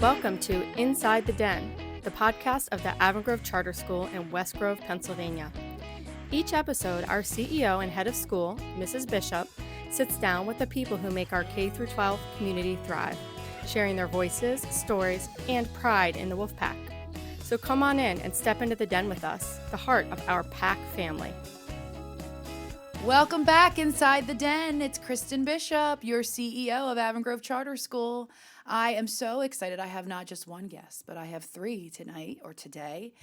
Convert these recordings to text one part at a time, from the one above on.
Welcome to Inside the Den, the podcast of the Avon Charter School in West Grove, Pennsylvania. Each episode, our CEO and head of school, Mrs. Bishop, sits down with the people who make our K-12 community thrive, sharing their voices, stories, and pride in the Wolfpack. So come on in and step into the den with us, the heart of our pack family. Welcome back inside the den. It's Kristen Bishop, your CEO of Avon Grove Charter School. I am so excited. I have not just one guest, but I have three tonight or today.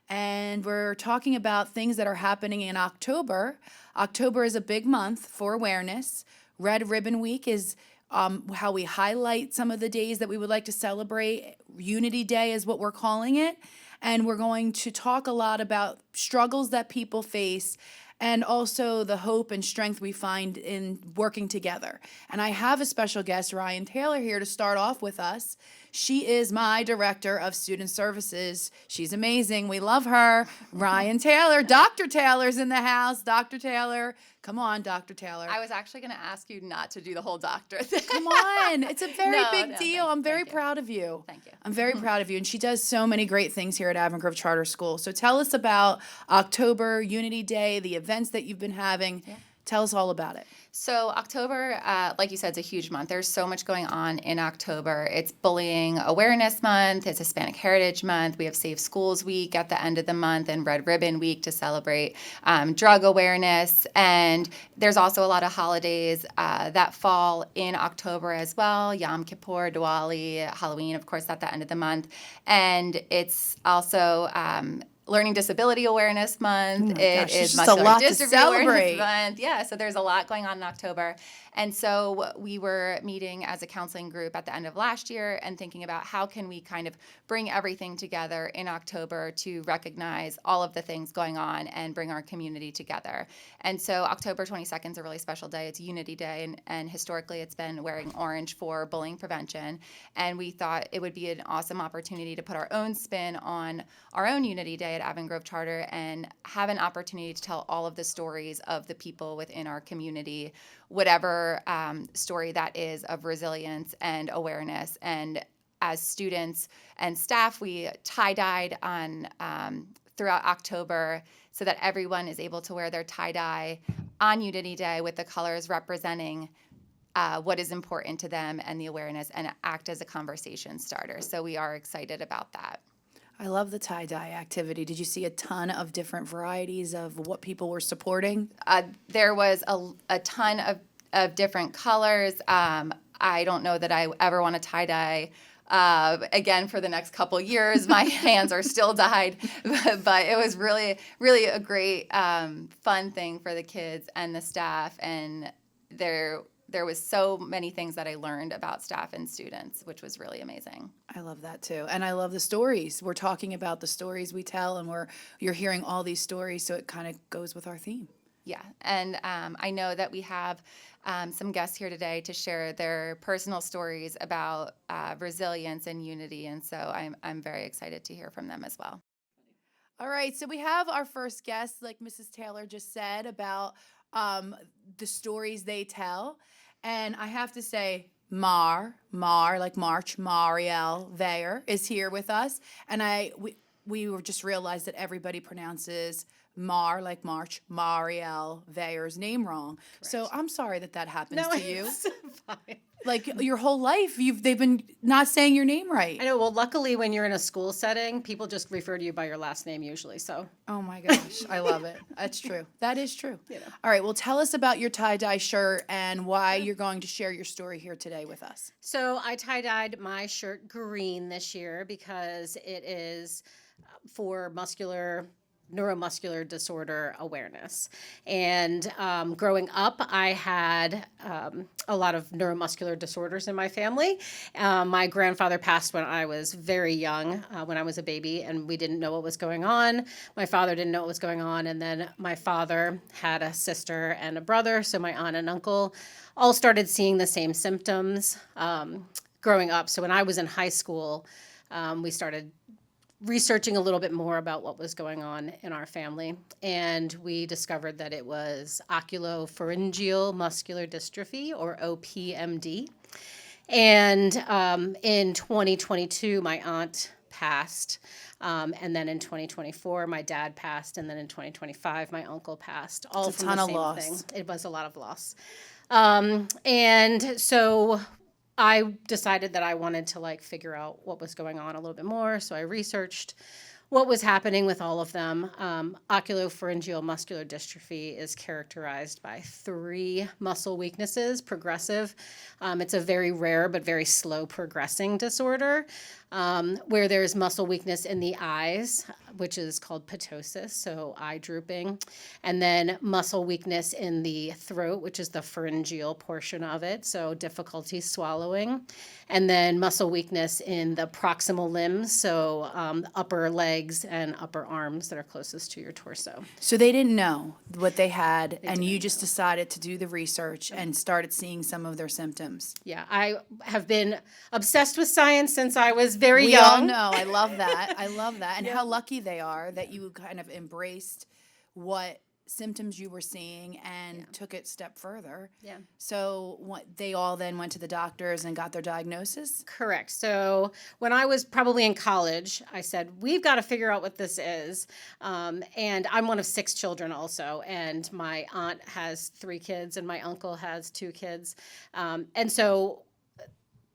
And we're talking about things that are happening in October. October is a big month for awareness. Red Ribbon Week is how we highlight some of the days that we would like to celebrate. Unity Day is what we're calling it. And we're going to talk a lot about struggles that people face and also the hope and strength we find in working together. And I have a special guest, Ryan Taylor, here to start off with us. She is my Director of Student Services. She's amazing. We love her. Ryan Taylor. Dr. Taylor's in the house. Dr. Taylor. Come on, Dr. Taylor. I was actually going to ask you not to do the whole doctor thing. Come on. It's a very big deal. I'm very proud of you. Thank you. I'm very proud of you. And she does so many great things here at Avon Grove Charter School. So tell us about October, Unity Day, the events that you've been having. Yeah. Tell us all about it. So October, like you said, is a huge month. There's so much going on in October. It's Bullying Awareness Month. It's Hispanic Heritage Month. We have Safe Schools Week at the end of the month and Red Ribbon Week to celebrate drug awareness. And there's also a lot of holidays that fall in October as well. Yom Kippur, Diwali, Halloween, of course, at the end of the month. And it's also Learning Disability Awareness Month. It is Muscular Dystrophy Awareness Month. Yeah, so there's a lot going on in October. And so we were meeting as a counseling group at the end of last year and thinking about how can we kind of bring everything together in October to recognize all of the things going on and bring our community together. And so October 22nd is a really special day. It's Unity Day, and historically it's been wearing orange for bullying prevention. And we thought it would be an awesome opportunity to put our own spin on our own Unity Day at Avon Grove Charter and have an opportunity to tell all of the stories of the people within our community, whatever story that is, of resilience and awareness. And as students and staff, we tie-dyed on throughout October so that everyone is able to wear their tie-dye on Unity Day with the colors representing what is important to them and the awareness, and act as a conversation starter. So we are excited about that. I love the tie-dye activity. Did you see a ton of different varieties of what people were supporting? There was a ton of different colors. I don't know that I ever want to tie-dye again for the next couple years. My hands are still dyed, but it was really, really a great fun thing for the kids and the staff. And there was so many things that I learned about staff and students, which was really amazing. I love that too. And I love the stories. We're talking about the stories we tell, and you're hearing all these stories, so it kind of goes with our theme. Yeah, and I know that we have some guests here today to share their personal stories about resilience and unity, and so I'm very excited to hear from them as well. All right, so we have our first guest, like Mrs. Taylor just said, about the stories they tell. And I have to say, like March, Marielle Veilleux is here with us. And we were just realized that everybody pronounces like March, Marielle Veilleux's name wrong. Correct. So I'm sorry that happens to you. It's fine. Like your whole life, they've been not saying your name right. I know. Well, luckily, when you're in a school setting, people just refer to you by your last name usually. So. Oh my gosh, I love it. That's true. That is true. You know. All right. Well, tell us about your tie-dye shirt and why you're going to share your story here today with us. So I tie-dyed my shirt green this year because it is for neuromuscular disorder awareness. And growing up, I had a lot of neuromuscular disorders in my family. My grandfather passed when I was very young, when I was a baby, and we didn't know what was going on. My father didn't know what was going on, and then my father had a sister and a brother, so my aunt and uncle all started seeing the same symptoms growing up. So when I was in high school, we started researching a little bit more about what was going on in our family, and we discovered that it was oculopharyngeal muscular dystrophy, or OPMD. And in 2022, my aunt passed. And then in 2024, my dad passed. And then in 2025, my uncle passed. All It's a from ton the of same loss. thing. It was a lot of loss. And so I decided that I wanted to like figure out what was going on a little bit more. So I researched what was happening with all of them. Oculopharyngeal muscular dystrophy is characterized by 3 muscle weaknesses, progressive. It's a very rare but very slow progressing disorder where there's muscle weakness in the eyes, which is called ptosis, so eye drooping, and then muscle weakness in the throat, which is the pharyngeal portion of it, so difficulty swallowing, and then muscle weakness in the proximal limbs, so upper legs and upper arms that are closest to your torso. So they didn't know what they had, and you just decided to do the research and started seeing some of their symptoms. Yeah, I have been obsessed with science since I was very We young. all know. I love that. I love that. And how lucky they are that you kind of embraced what symptoms you were seeing and took it a step further. Yeah. So they all then went to the doctors and got their diagnosis? Correct. So when I was probably in college, I said, we've got to figure out what this is. And I'm one of 6 children also. And my aunt has 3 kids and my uncle has 2 kids. And so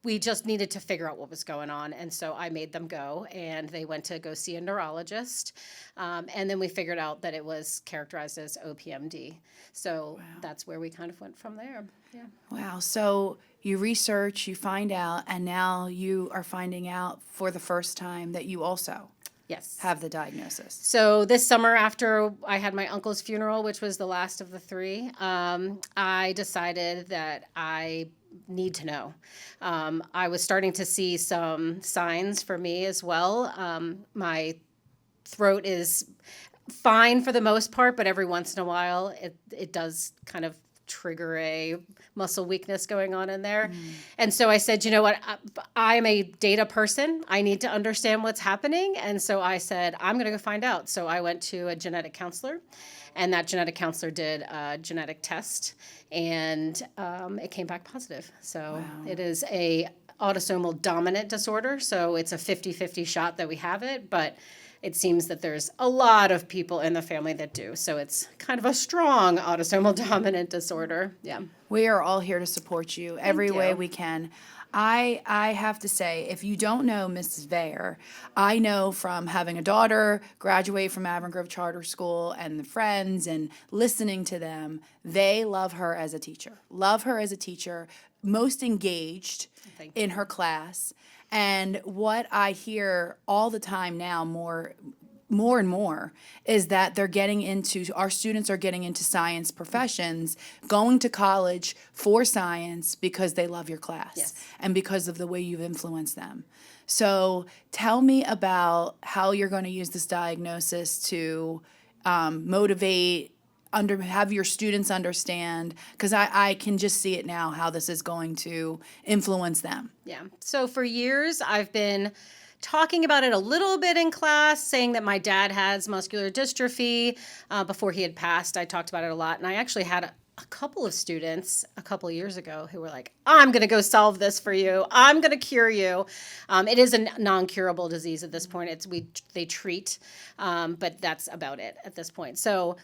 we just needed to figure out what was going on. And so I made them go, and they went to go see a neurologist. And then we figured out that it was characterized as OPMD. So that's where we kind of went from there. Yeah. Wow. So you research, you find out, and now you are finding out for the first time that you also Yes. have the diagnosis. So this summer, after I had my uncle's funeral, which was the last of the 3, I decided that I need to know. I was starting to see some signs for me as well. My throat is fine for the most part, but every once in a while it does kind of trigger a muscle weakness going on in there. And so I said, you know what, I'm a data person. I need to understand what's happening. And so I said, I'm going to go find out. So I went to a genetic counselor, and that genetic counselor did a genetic test, and it came back positive. So it is a autosomal dominant disorder. So it's a 50-50 shot that we have it, but it seems that there's a lot of people in the family that do. So it's kind of a strong autosomal dominant disorder. Yeah. We are all here to support you every way you. we can. I have to say, if you don't know Mrs. Veilleux, I know from having a daughter graduate from Avon Grove Charter School and the friends and listening to them, they love her as a teacher. Love her as a teacher, most engaged in her class. And what I hear all the time now, more and more, is that our students are getting into science professions, going to college for science because they love your class and because of the way you've influenced them. So tell me about how you're going to use this diagnosis to motivate, have your students understand, because I can just see it now, how this is going to influence them. Yeah. So for years, I've been talking about it a little bit in class, saying that my dad has muscular dystrophy. Before he had passed, I talked about it a lot. And I actually had a couple of students a couple of years ago who were like, I'm going to go solve this for you. I'm going to cure you. It is a non-curable disease at this point. They treat, but that's about it at this point. So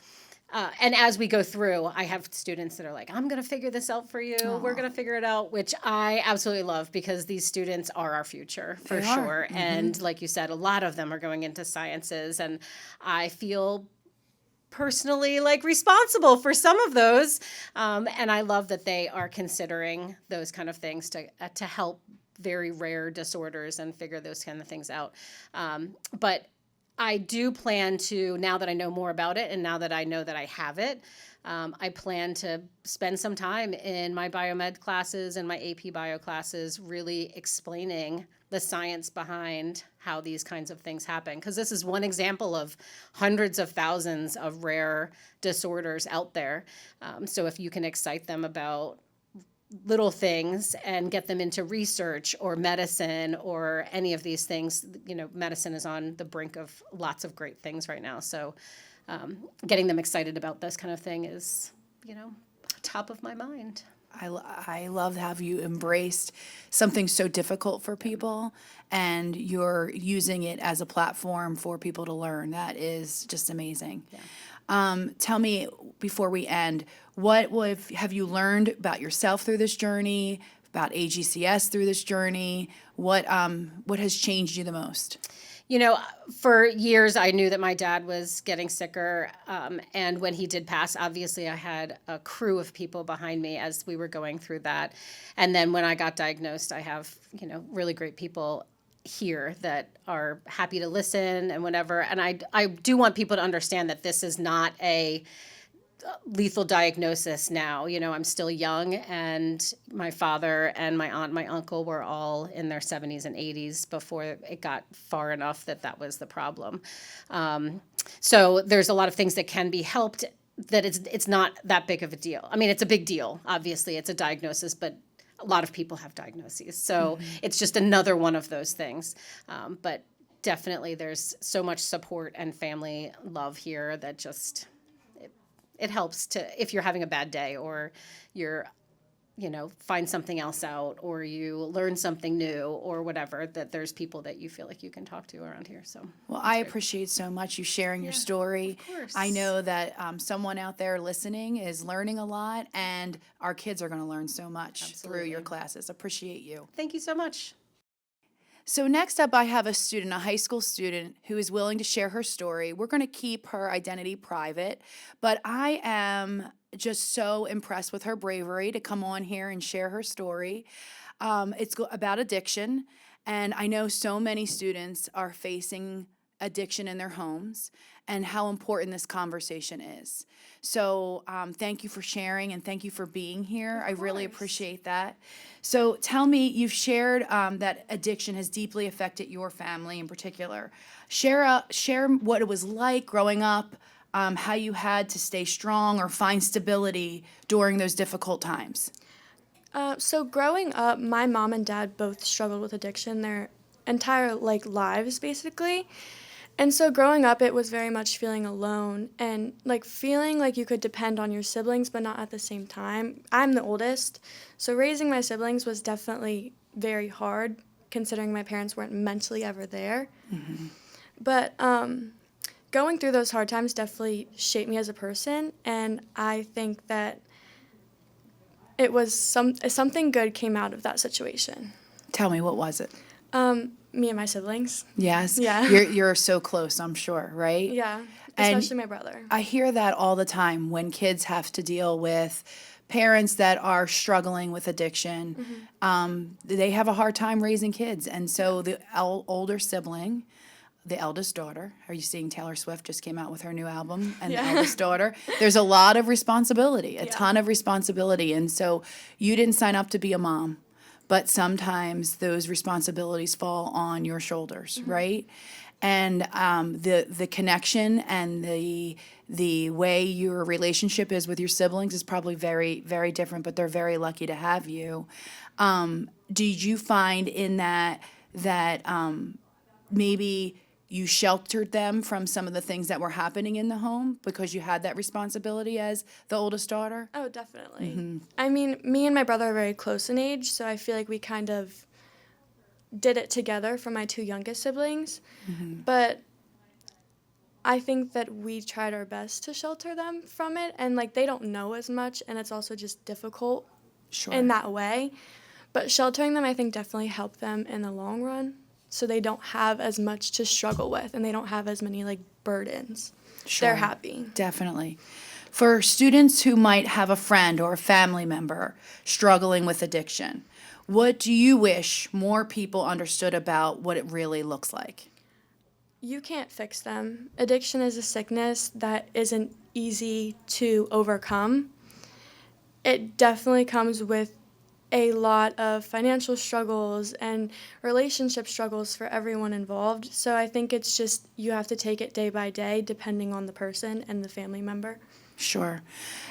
and as we go through, I have students that are like, I'm going to figure this out for you. We're going to figure it out, which I absolutely love because these students are our future for sure. And like you said, a lot of them are going into sciences, and I feel personally like responsible for some of those. And I love that they are considering those kind of things to help very rare disorders and figure those kind of things out. But I do plan to, now that I know more about it and now that I know that I have it, I plan to spend some time in my biomed classes and my AP bio classes really explaining the science behind how these kinds of things happen. Because this is one example of hundreds of thousands of rare disorders out there. So if you can excite them about little things and get them into research or medicine or any of these things, medicine is on the brink of lots of great things right now. So getting them excited about this kind of thing is, top of my mind. I love how you embraced something so difficult for people and you're using it as a platform for people to learn. That is just amazing. Tell me before we end, have you learned about yourself through this journey, about AGCS through this journey? What has changed you the most? You know, for years, I knew that my dad was getting sicker. And when he did pass, obviously, I had a crew of people behind me as we were going through that. And then when I got diagnosed, I have, really great people here that are happy to listen and whatever. And I do want people to understand that this is not a lethal diagnosis now. I'm still young, and my father and my aunt and my uncle were all in their 70s and 80s before it got far enough that was the problem. So there's a lot of things that can be helped, that it's not that big of a deal. I mean, it's a big deal. Obviously, it's a diagnosis, but a lot of people have diagnoses. So it's just another one of those things. But definitely there's so much support and family love here that just... It helps if you're having a bad day, or you're, find something else out, or you learn something new, or whatever, that there's people that you feel like you can talk to around here. So, well, I appreciate so much you sharing your story. Of course. I know that someone out there listening is learning a lot, and our kids are going to learn so much through your classes. Appreciate you. Thank you so much. So next up, I have a high school student, who is willing to share her story. We're going to keep her identity private, but I am just so impressed with her bravery to come on here and share her story. It's about addiction, and I know so many students are facing addiction in their homes, and how important this conversation is. So thank you for sharing, and thank you for being here. I really appreciate that. So tell me, you've shared that addiction has deeply affected your family in particular. Share what it was like growing up, how you had to stay strong or find stability during those difficult times. So growing up, my mom and dad both struggled with addiction their entire lives, basically. And so growing up, it was very much feeling alone and feeling like you could depend on your siblings, but not at the same time. I'm the oldest, so raising my siblings was definitely very hard, considering my parents weren't mentally ever there. Mm-hmm. But going through those hard times definitely shaped me as a person, and I think that it was something good came out of that situation. Tell me, what was it? Me and my siblings. Yes. Yeah. You're so close, I'm sure, right? Yeah, especially my brother. I hear that all the time when kids have to deal with parents that are struggling with addiction. Mm-hmm. They have a hard time raising kids. And so the older sibling, the eldest daughter, are you seeing Taylor Swift just came out with her new album, and the eldest daughter? There's a lot of responsibility, a ton of responsibility. And so you didn't sign up to be a mom, but sometimes those responsibilities fall on your shoulders, right? And the connection and the way your relationship is with your siblings is probably very, very different, but they're very lucky to have you. Did you find in that maybe you sheltered them from some of the things that were happening in the home because you had that responsibility as the oldest daughter? Oh, definitely. Mm-hmm. I mean, me and my brother are very close in age, so I feel like we kind of did it together for my two youngest siblings. Mm-hmm. But I think that we tried our best to shelter them from it, and they don't know as much, and it's also just difficult in that way. But sheltering them, I think, definitely helped them in the long run, so they don't have as much to struggle with, and they don't have as many burdens. Sure. They're happy. Definitely. For students who might have a friend or a family member struggling with addiction, what do you wish more people understood about what it really looks like? You can't fix them. Addiction is a sickness that isn't easy to overcome. It definitely comes with a lot of financial struggles and relationship struggles for everyone involved. So I think it's just you have to take it day by day depending on the person and the family member. Sure.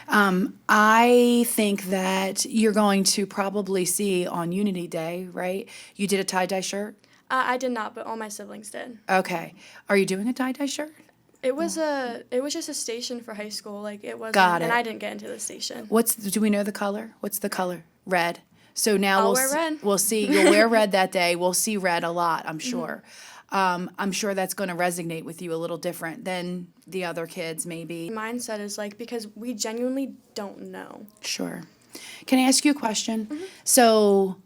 I think that you're going to probably see on Unity Day, right? You did a tie-dye shirt? I did not, but all my siblings did. Okay. Are you doing a tie-dye shirt? It was just a station for high school. Like it wasn't, Got it. and I didn't get into the station. Do we know the color? What's the color? Red. So now I'll wear red. We'll see. You'll wear red that day. We'll see red a lot, I'm sure. I'm sure that's going to resonate with you a little different than the other kids, maybe. Mindset is like, because we genuinely don't know. Sure. Can I ask you a question? So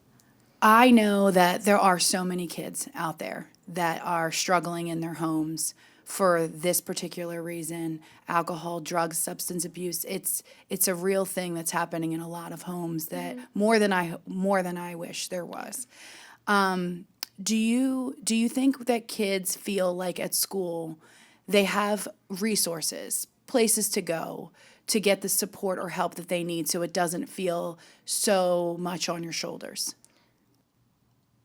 I know that there are so many kids out there that are struggling in their homes for this particular reason: alcohol, drugs, substance abuse. It's a real thing that's happening in a lot of homes that more than I wish there was. Do you think that kids feel like at school they have resources, places to go to get the support or help that they need, so it doesn't feel so much on your shoulders?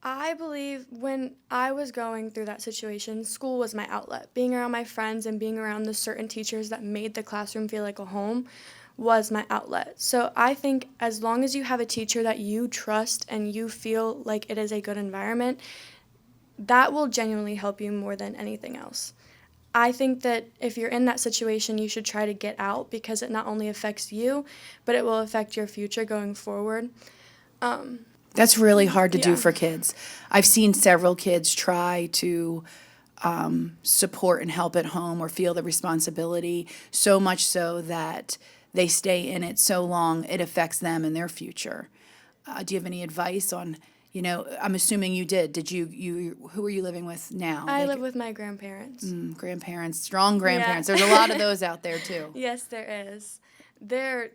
I believe when I was going through that situation, school was my outlet. Being around my friends and being around the certain teachers that made the classroom feel like a home was my outlet. So I think as long as you have a teacher that you trust and you feel like it is a good environment, that will genuinely help you more than anything else. I think that if you're in that situation, you should try to get out, because it not only affects you, but it will affect your future going forward. That's really hard to do Yeah. for kids. I've seen several kids try to support and help at home or feel the responsibility, so much so that they stay in it so long it affects them and their future. Do you have any advice on, I'm assuming you did. Did you who are you living with now? I live with my grandparents. Grandparents, strong grandparents. There's a lot of those out there too. Yes, there is. They're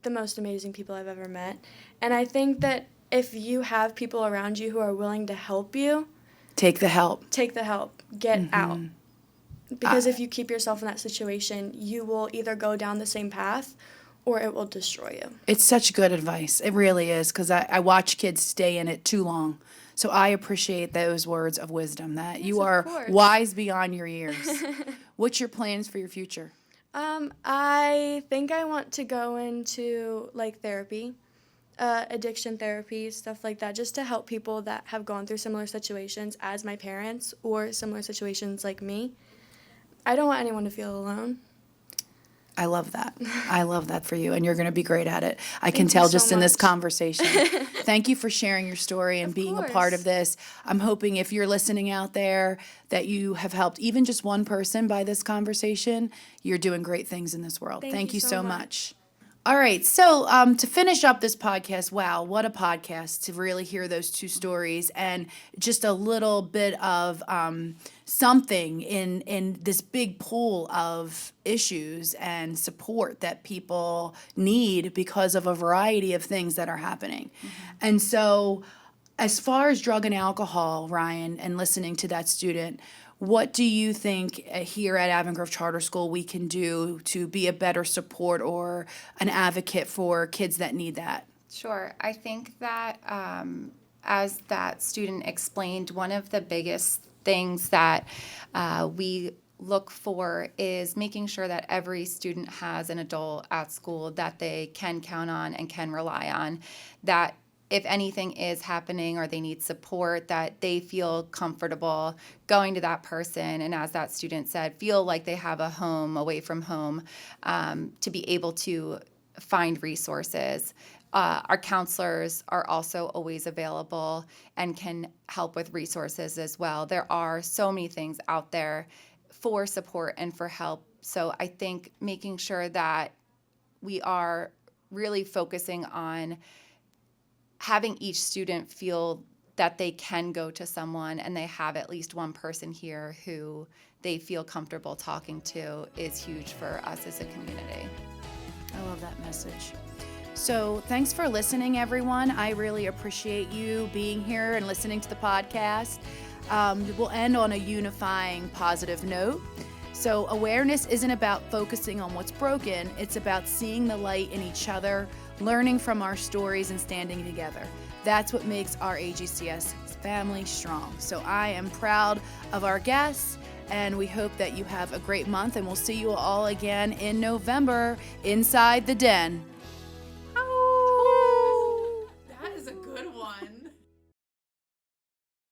the most amazing people I've ever met. And I think that if you have people around you who are willing to help you, Take the help. get out. Because if you keep yourself in that situation, you will either go down the same path or it will destroy you. It's such good advice. It really is, because I watch kids stay in it too long. So I appreciate those words of wisdom, that you of are course. wise beyond your years. What's your plans for your future? I think I want to go into therapy, addiction therapy, stuff like that, just to help people that have gone through similar situations as my parents or similar situations like me. I don't want anyone to feel alone. I love that. I love that for you, and you're going to be great at it. I can you tell so just in this much. conversation. Thank you for sharing your story and Of being a part of course. this. I'm hoping if you're listening out there that you have helped even just one person by this conversation. You're doing great things in this world. Thank you so much. All right, so to finish up this podcast, wow, what a podcast to really hear those two stories and just a little bit of something in this big pool of issues and support that people need because of a variety of things that are happening. And so as far as drug and alcohol, Ryan, and listening to that student, what do you think here at Avon Grove Charter School we can do to be a better support or an advocate for kids that need that? Sure. I think that as that student explained, one of the biggest things that we look for is making sure that every student has an adult at school that they can count on and can rely on, that if anything is happening or they need support, that they feel comfortable going to that person, and as that student said, feel like they have a home away from home, to be able to find resources. Our counselors are also always available and can help with resources as well. There are so many things out there for support and for help. So I think making sure that we are really focusing on having each student feel that they can go to someone and they have at least one person here who they feel comfortable talking to is huge for us as a community. I love that message. So thanks for listening, everyone. I really appreciate you being here and listening to the podcast. We'll end on a unifying positive note. So awareness isn't about focusing on what's broken. It's about seeing the light in each other, learning from our stories, and standing together. That's what makes our AGCS family strong. So I am proud of our guests, and we hope that you have a great month, and we'll see you all again in November inside the den.